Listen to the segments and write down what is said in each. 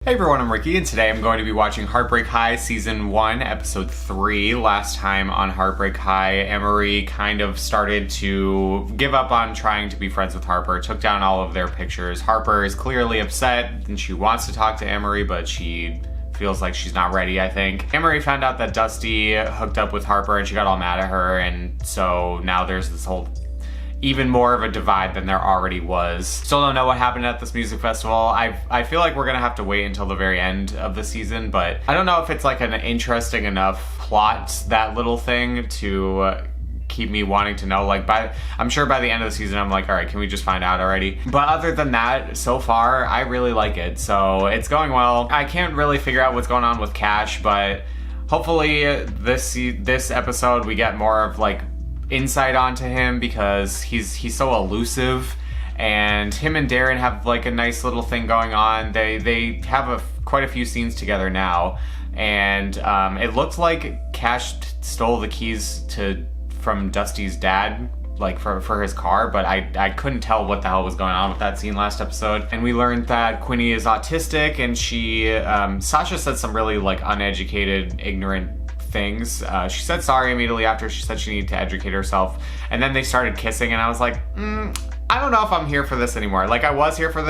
Hey everyone, I'm Ricky, and today I'm going to be watching Heartbreak High Season 1, Episode 3. Last time on Heartbreak High, Amerie kind of started to give up on trying to be friends with Harper, took down all of their pictures. Harper is clearly upset, and she wants to talk to Amerie, but she feels like she's not ready, I think. Amerie found out that Dusty hooked up with Harper, and she got all mad at her, and so now there's this whole even more of a divide than there already was. Still don't know what happened at this music festival. I feel like we're gonna have to wait until the very end of the season, but I don't know if it's like an interesting enough plot, that little thing, to keep me wanting to know. Like, I'm sure by the end of the season I'm like, all right, can we just find out already? But other than that, so far, I really like it. So it's going well. I can't really figure out what's going on with Cash, but hopefully this episode we get more of like insight onto him, because he's so elusive, and him and Darren have like a nice little thing going on. They have quite a few scenes together now, and it looks like Cash stole the keys from Dusty's dad, like for his car, but I couldn't tell what the hell was going on with that scene last episode. And we learned that Quinny is autistic, and Sasha said some really like uneducated, ignorant things. She said sorry immediately after. She said she needed to educate herself, and then they started kissing, and I was like, I don't know if I'm here for this anymore. Like, I was here for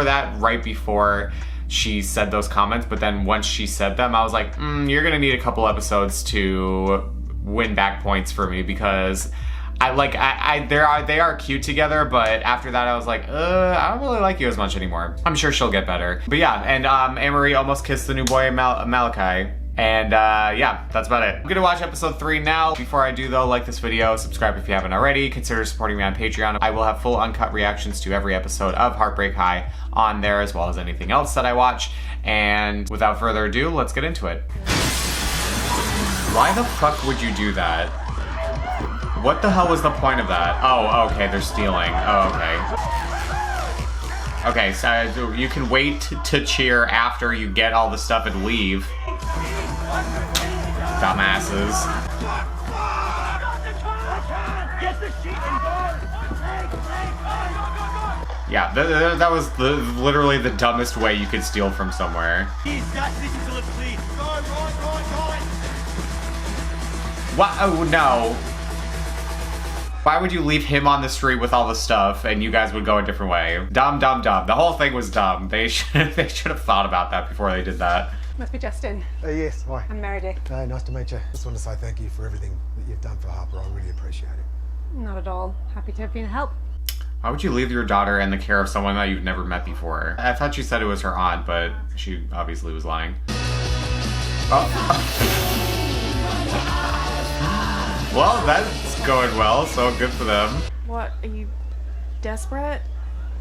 that right before she said those comments, but then once she said them, I was like, you're gonna need a couple episodes to win back points for me, because they are cute together, but after that I was like, I don't really like you as much anymore. I'm sure she'll get better. But yeah, and Amerie almost kissed the new boy Malakai. And yeah, that's about it. I'm gonna watch episode 3 now. Before I do though, like this video, subscribe if you haven't already, consider supporting me on Patreon. I will have full uncut reactions to every episode of Heartbreak High on there, as well as anything else that I watch. And without further ado, let's get into it. Why the fuck would you do that? What the hell was the point of that? Oh, okay, they're stealing. Oh, okay. Okay, so you can wait to cheer after you get all the stuff and leave. Dumbasses. Yeah, that was literally the dumbest way you could steal from somewhere. What? Oh no. Why would you leave him on the street with all the stuff and you guys would go a different way? Dumb, dumb, dumb. The whole thing was dumb. They should have thought about that before they did that. Must be Justin. Yes, hi. I'm Meredith. Hey, nice to meet you. Just want to say thank you for everything that you've done for Harper. I really appreciate it. Not at all. Happy to have been a help. Why would you leave your daughter in the care of someone that you've never met before? I thought you said it was her aunt, but she obviously was lying. Oh. Well, that's going well, so good for them. What, are you desperate?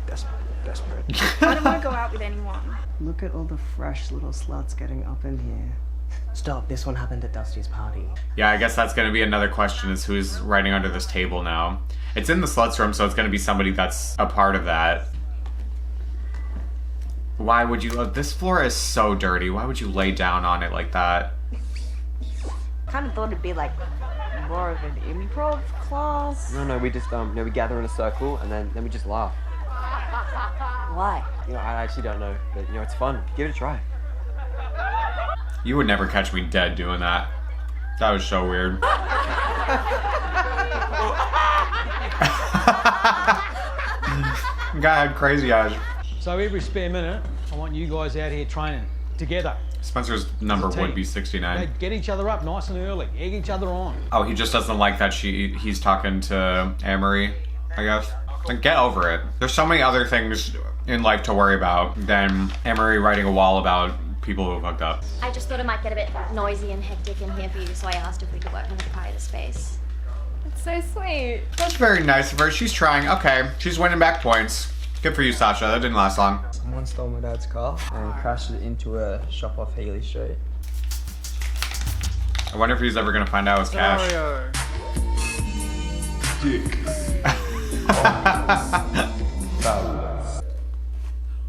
Desperate. I don't want to go out with anyone. Look at all the fresh little sluts getting up in here. Stop, this one happened at Dusty's party. Yeah, I guess that's gonna be another question, is who's writing under this table now. It's in the sluts room, so it's gonna be somebody that's a part of that. Why would you, this floor is so dirty. Why would you lay down on it like that? Kind of thought it'd be like more of an improv class. No, we just we gather in a circle and then we just laugh. Why? You know, I actually don't know, but you know, it's fun. Give it a try. You would never catch me dead doing that. That was so weird. Guy had crazy eyes. So every spare minute, I want you guys out here training together. Spencer's number would be 69. They get each other up nice and early, egg each other on. Oh, he just doesn't like that he's talking to Amerie, I guess. Like, get over it. There's so many other things in life to worry about than Amerie writing a wall about people who have hooked up. I just thought it might get a bit noisy and hectic in here for you, so I asked if we could work on the quieter space. That's so sweet. That's very nice of her. She's trying. Okay, she's winning back points. Good for you, Sasha. That didn't last long. Someone stole my dad's car and crashed it into a shop off Healy Street. I wonder if he's ever gonna find out it's Cash. Dick.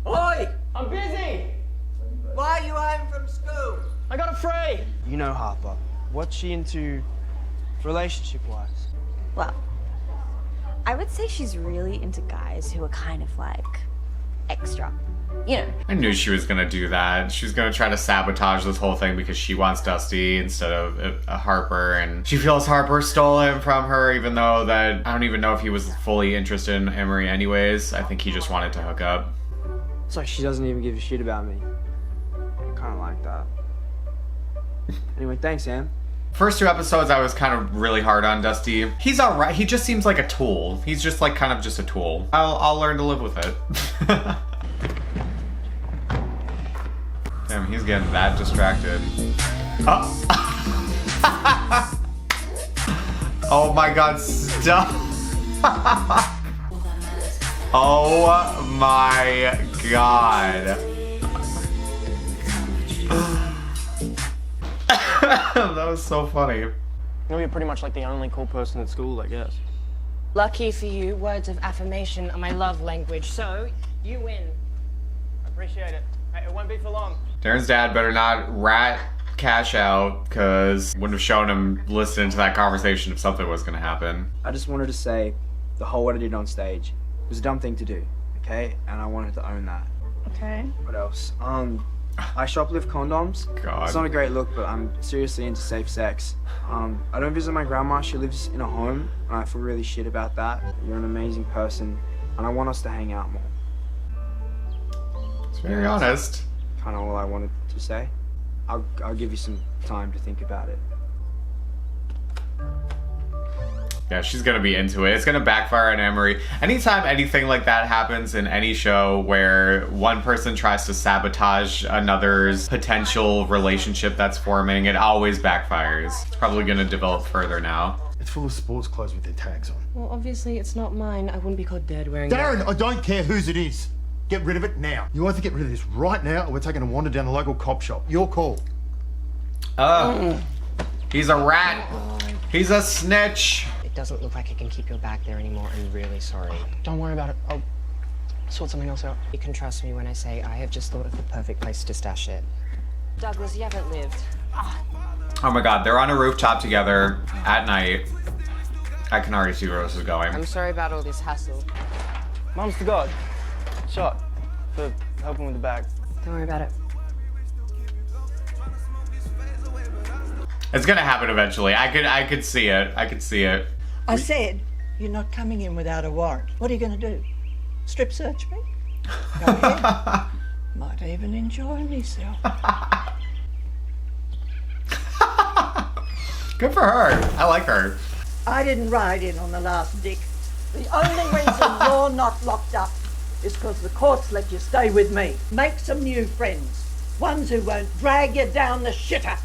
Oi! I'm busy! Why are you home from school? I got it free! You know Harper. What's she into relationship-wise? Well, I would say she's really into guys who are kind of like extra. you know. I knew she was gonna do that. She was gonna try to sabotage this whole thing because she wants Dusty instead of Harper, and she feels Harper stole him from her, even though that I don't even know if he was fully interested in Amerie anyways. I think he just wanted to hook up. It's like she doesn't even give a shit about me. I kind of like that. Anyway, thanks, Sam. First 2 episodes, I was kind of really hard on Dusty. He's alright. He just seems like a tool. He's just like kind of just a tool. I'll learn to live with it. Damn, he's getting that distracted. Oh, oh my god, stop. Oh my god. That was so funny. You're pretty much like the only cool person at school, I guess. Lucky for you, words of affirmation are my love language, so you win. I appreciate it. Hey, it won't be for long. Darren's dad better not rat Cash out, because wouldn't have shown him listening to that conversation if something was going to happen. I just wanted to say the whole what I did on stage was a dumb thing to do, okay? And I wanted to own that. Okay. What else? I shoplift condoms. God. It's not a great look, but I'm seriously into safe sex. I don't visit my grandma. She lives in a home, and I feel really shit about that. You're an amazing person, and I want us to hang out more. It's very honest. Kind of all I wanted to say. I'll give you some time to think about it. Yeah, she's gonna be into it. It's gonna backfire on Amerie. Anytime anything like that happens in any show where one person tries to sabotage another's potential relationship that's forming, it always backfires. It's probably gonna develop further now. It's full of sports clothes with their tags on. Well, obviously it's not mine. I wouldn't be caught dead wearing Darren, I don't care whose it is. Get rid of it now. You either get rid of this right now or we're taking a wander down the local cop shop. Your call. He's a rat. He's a snitch. It doesn't look like I can keep your back there anymore. I'm really sorry. Don't worry about it. I'll sort something else out. You can trust me when I say I have just thought of the perfect place to stash it. Douglas, you haven't lived. Oh my god, they're on a rooftop together at night. I can already see where this is going. I'm sorry about all this hassle. Mom's to God. Shot for helping with the bag. Don't worry about it. It's gonna happen eventually. I could see it. I could see it. I said, you're not coming in without a warrant. What are you going to do? Strip search me? Go ahead. Might even enjoy myself. Good for her. I like her. I didn't ride in on the last dick. The only reason you're not locked up is because the courts let you stay with me. Make some new friends. Ones who won't drag you down the shitter.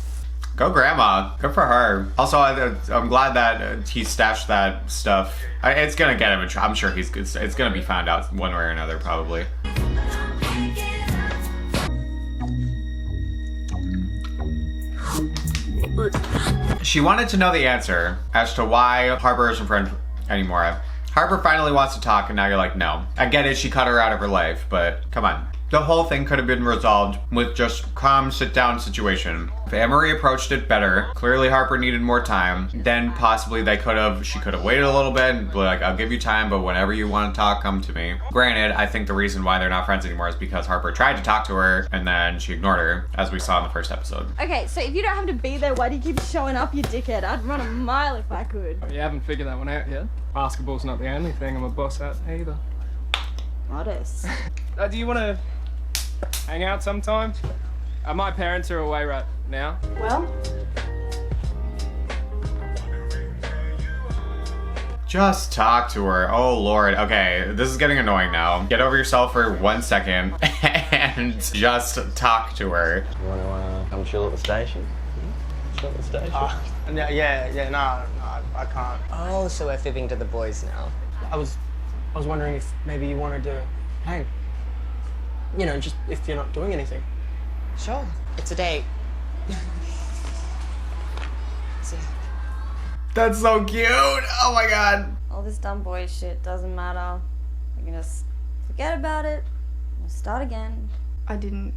Go grandma. Good for her. Also, I'm glad that he stashed that stuff. It's gonna get him in trouble. I'm sure it's gonna be found out one way or another, probably. She wanted to know the answer as to why Harper isn't friend anymore. Harper finally wants to talk, and now you're like, no. I get it, she cut her out of her life, but come on. The whole thing could have been resolved with just calm sit-down situation. If Amerie approached it better, clearly Harper needed more time, then possibly she could have waited a little bit and be like, I'll give you time, but whenever you want to talk, come to me. Granted, I think the reason why they're not friends anymore is because Harper tried to talk to her, and then she ignored her, as we saw in the first episode. Okay, so if you don't have to be there, why do you keep showing up, you dickhead? I'd run a mile if I could. You haven't figured that one out yet? Basketball's not the only thing I'm a boss at either. Modest. Do you want to hang out sometime? My parents are away right now. Well, Just talk to her. Oh lord. Okay, this is getting annoying now. Get over yourself for 1 second and just talk to her. You want to come chill at the station? Chill at the station? No, I can't. Oh, so we're fibbing to the boys now. I was wondering if maybe you wanted to hang. You know, just if you're not doing anything. Sure. It's a date. See ya. That's so cute. Oh my god. All this dumb boy shit doesn't matter. We can just forget about it. We'll start again. I didn't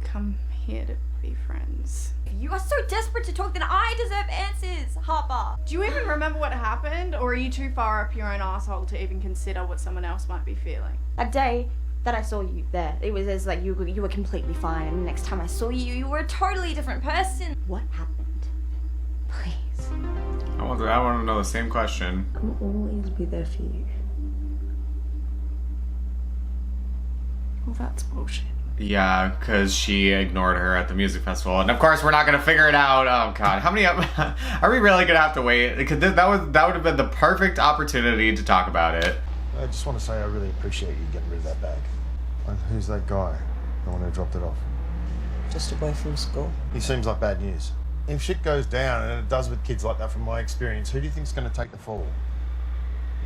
come here to be friends. If you are so desperate to talk, then I deserve answers, Harper. Do you even remember what happened, or are you too far up your own asshole to even consider what someone else might be feeling? That day, that I saw you there. It was as like you were completely fine, and the next time I saw you, you were a totally different person. What happened? Please. I want to know the same question. I'll always be there for you. Well, that's bullshit. Yeah, because she ignored her at the music festival, and of course we're not gonna figure it out. Oh god, how many? Are we really gonna have to wait? Because that would have been the perfect opportunity to talk about it. I just want to say I really appreciate you getting rid of that bag. And who's that guy? The one who dropped it off? Just a boy from school. He seems like bad news. If shit goes down, and it does with kids like that from my experience, who do you think's going to take the fall?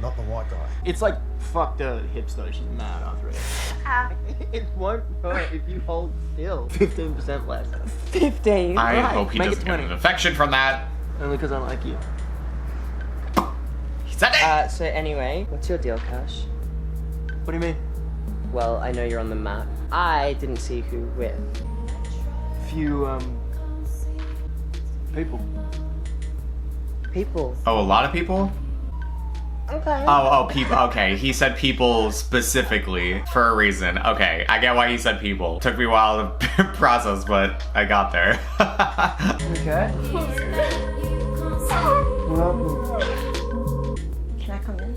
Not the white guy. It's like, fuck the hipster, she's mad after it. It won't hurt if you hold still. 15% less. 15? I Right. hope he Make it doesn't get 20. an infection from that. Only because I like you. He said it! So anyway, what's your deal, Cash? What do you mean? Well, I know you're on the map. I didn't see who with. Few, people. People. Oh, a lot of people? Okay. Oh, people. Okay, he said people specifically for a reason. Okay, I get why he said people. Took me a while to process, but I got there. Okay. Can I come in?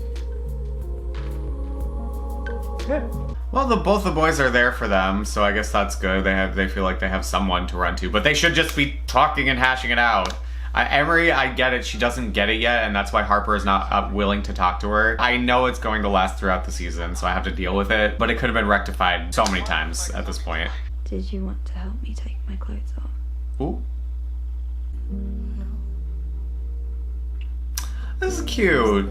Well, both the boys are there for them, so I guess that's good. They feel like they have someone to run to, but they should just be talking and hashing it out. Amerie, I get it. She doesn't get it yet, and that's why Harper is not willing to talk to her. I know it's going to last throughout the season, so I have to deal with it, but it could have been rectified so many times at this point. Did you want to help me take my clothes off? Ooh. This is cute.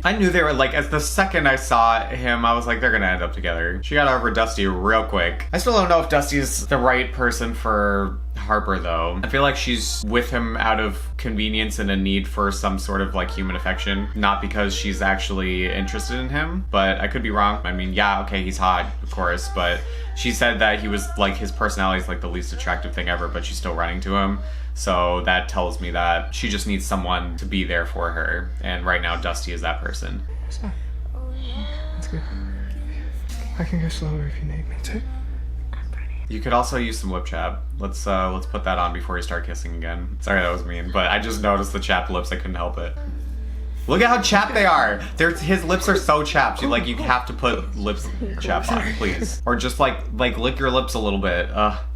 I knew they were like, as the second I saw him, I was like, they're gonna end up together. She got over Dusty real quick. I still don't know if Dusty's the right person for Harper though. I feel like she's with him out of convenience and a need for some sort of like human affection, not because she's actually interested in him, but I could be wrong. I mean, yeah, okay, he's hot, of course, but she said that he was like, his personality is like the least attractive thing ever, but she's still running to him. So that tells me that she just needs someone to be there for her. And right now, Dusty is that person. So, that's good. I can go slower if you need me to. You could also use some lip chap. Let's put that on before you start kissing again. Sorry, that was mean, but I just noticed the chapped lips. I couldn't help it. Look at how chapped they are. His lips are so chapped. You have to put lips chap on, please. Or just like lick your lips a little bit.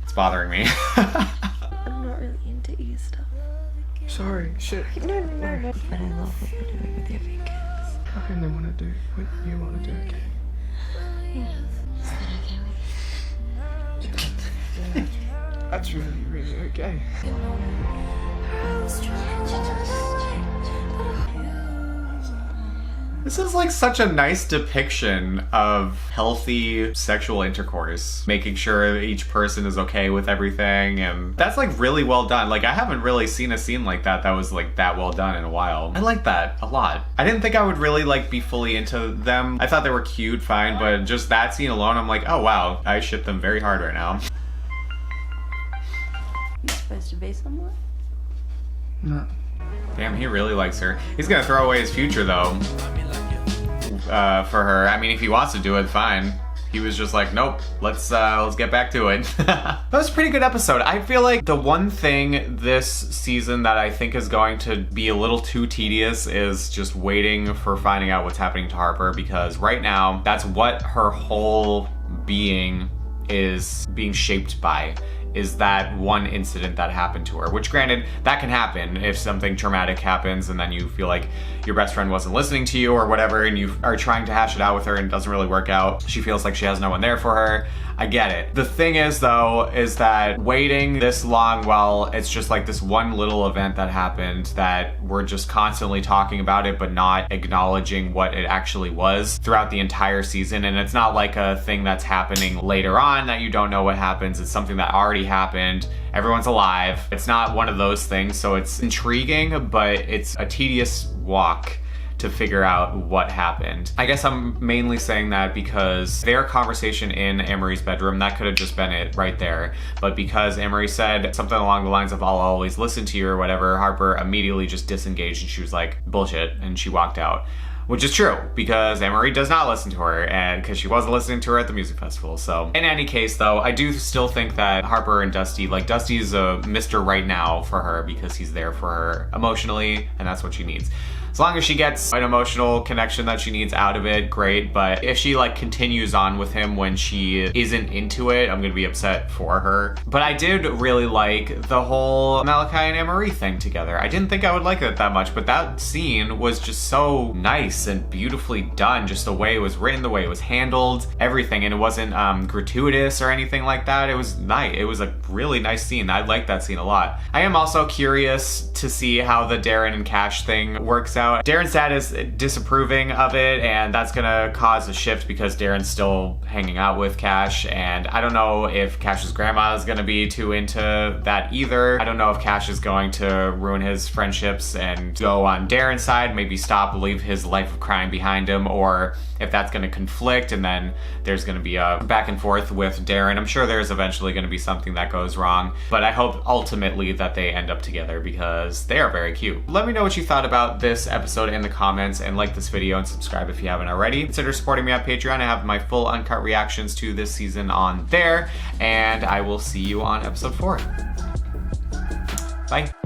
It's bothering me. I'm not really into you stuff. Sorry, shit. No. But I love what you're doing with your fingers. I only want to do what you want to do, okay? Is that okay with you? That's really, really okay. This is like such a nice depiction of healthy sexual intercourse, making sure each person is okay with everything, and that's like really well done. Like I haven't really seen a scene like that was like that well done in a while. I like that a lot. I didn't think I would really like be fully into them. I thought they were cute, fine, but just that scene alone, I'm like, oh wow, I ship them very hard right now. You supposed to be someone? No. Damn, he really likes her. He's gonna throw away his future though. For her. I mean, if he wants to do it, fine. He was just like, nope, let's get back to it. That was a pretty good episode. I feel like the one thing this season that I think is going to be a little too tedious is just waiting for finding out what's happening to Harper, because right now, that's what her whole being is being shaped by, is that one incident that happened to her, which granted, that can happen if something traumatic happens and then you feel like your best friend wasn't listening to you or whatever, and you are trying to hash it out with her and it doesn't really work out. She feels like she has no one there for her. I get it. The thing is though, is that waiting this long while it's just like this one little event that happened that we're just constantly talking about it but not acknowledging what it actually was throughout the entire season. And it's not like a thing that's happening later on that you don't know what happens. It's something that already happened. Everyone's alive. It's not one of those things, so it's intriguing, but it's a tedious walk to figure out what happened. I guess I'm mainly saying that because their conversation in Amerie's bedroom, that could have just been it right there. But because Amerie said something along the lines of, I'll always listen to you or whatever, Harper immediately just disengaged and she was like, bullshit, and she walked out. which is true because Amerie does not listen to her, and because she wasn't listening to her at the music festival. So in any case though, I do still think that Harper and Dusty, like Dusty's a Mr. right now for her because he's there for her emotionally and that's what she needs. As long as she gets an emotional connection that she needs out of it, great. But if she like continues on with him when she isn't into it, I'm gonna be upset for her. But I did really like the whole Malakai and Amerie thing together. I didn't think I would like it that much, but that scene was just so nice and beautifully done. Just the way it was written, the way it was handled, everything. And it wasn't gratuitous or anything like that. It was nice. It was a really nice scene. I like that scene a lot. I am also curious to see how the Darren and Cash thing works out. Darren's dad is disapproving of it, and that's gonna cause a shift because Darren's still hanging out with Cash, and I don't know if Cash's grandma is gonna be too into that either. I don't know if Cash is going to ruin his friendships and go on Darren's side, maybe leave his life of crime behind him, or if that's gonna conflict and then there's gonna be a back and forth with Darren. I'm sure there's eventually gonna be something that goes wrong, but I hope ultimately that they end up together because they are very cute. Let me know what you thought about this episode in the comments, and like this video and subscribe if you haven't already. Consider supporting me on Patreon. I have my full uncut reactions to this season on there, and I will see you on episode 4. Bye.